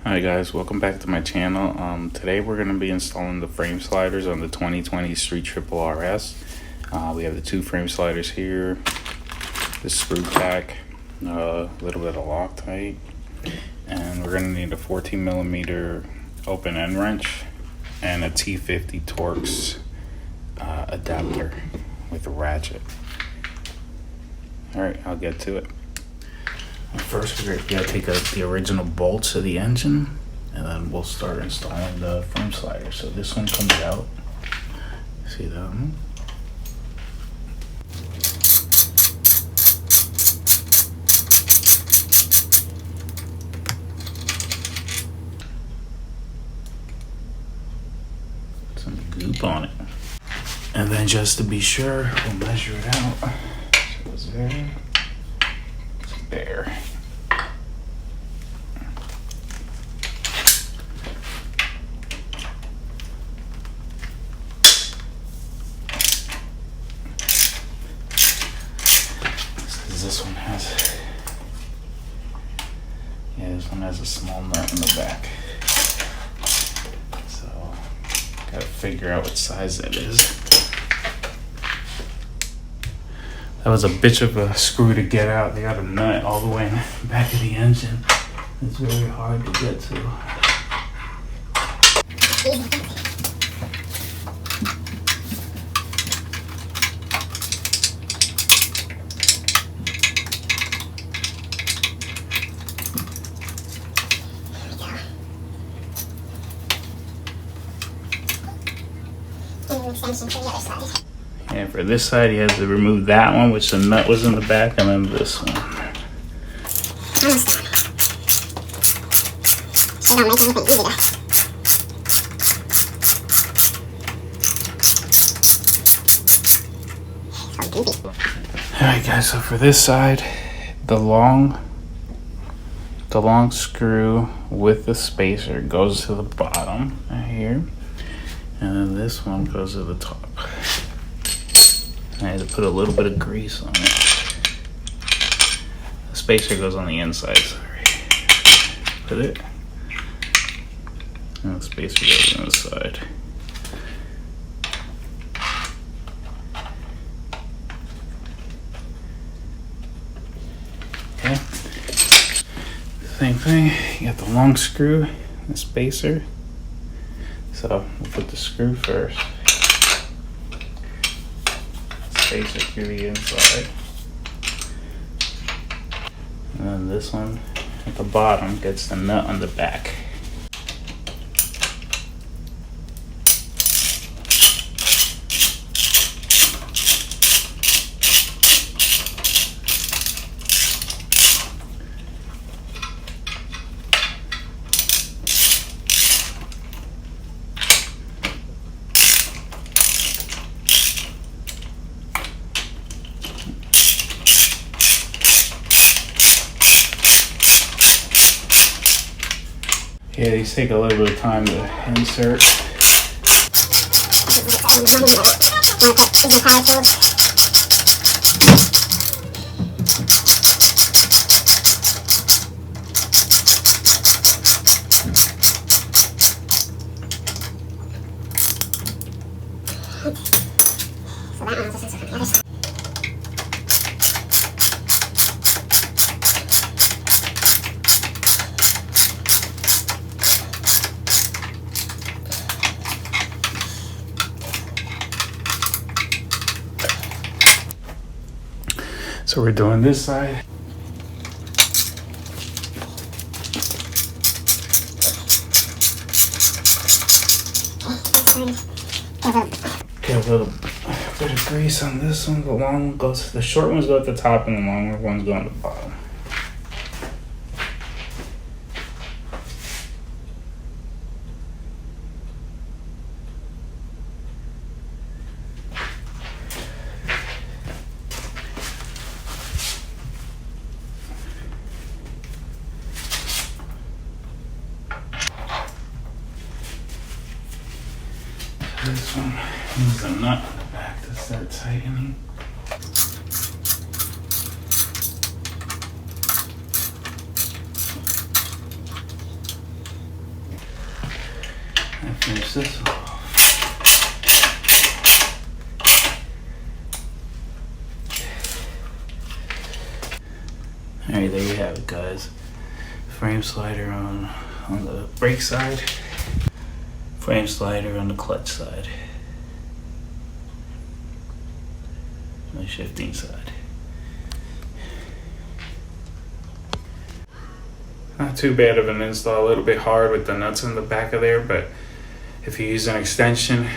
Hi guys, welcome back to my channel. Today we're going to be installing the frame sliders on the 2020 Street Triple RS. We have the two frame sliders here, the screw tack, a little bit of Loctite, and we're going to need a 14mm open end wrench and a T50 Torx adapter with a ratchet. Alright, I'll get to it. First, we're gonna take the original bolts of the engine, and then we'll start installing the frame slider. So this one comes out. See that one? Some goop on it. And then just to be sure, we'll measure it out. So it's there. There. This one has a small nut in the back. So gotta figure out what size that is. That was a bitch of a screw to get out. They got a nut all the way in the back of the engine. It's very hard to get to. Extension for the other side. And for this side, you have to remove that one, which the nut was in the back, and then this one. Almost done. They don't make anything easy though. So goopy. Alright guys, so for this side, the long screw with the spacer goes to the bottom right here. And then this one goes to the top. I had to put a little bit of grease on it. The spacer goes on the inside, sorry. Put it. And the spacer goes on the side. Okay. Same thing, you got the long screw, the spacer. So we'll put the screw first. Spacer through the inside. And then this one at the bottom gets the nut on the back. Yeah, these take a little bit of time to insert. So that one just on the other side. So we're doing this side. Get a little bit of grease on this one. The short ones go at the top and the longer ones go on the bottom. This one needs a nut in the back to start tightening. I finish this off. Alright, there you have it, guys. Frame slider on the brake side, frame slider on the clutch side, the shifting side. Not too bad of an install, a little bit hard with the nuts in the back of there, but if you use an extension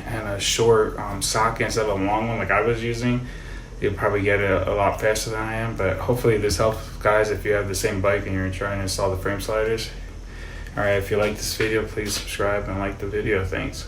and a short socket instead of a long one like I was using, you'll probably get it a lot faster than I am. But hopefully this helps, guys, if you have the same bike and you're trying to install the frame sliders. Alright, if you like this video, please subscribe and like the video. Thanks.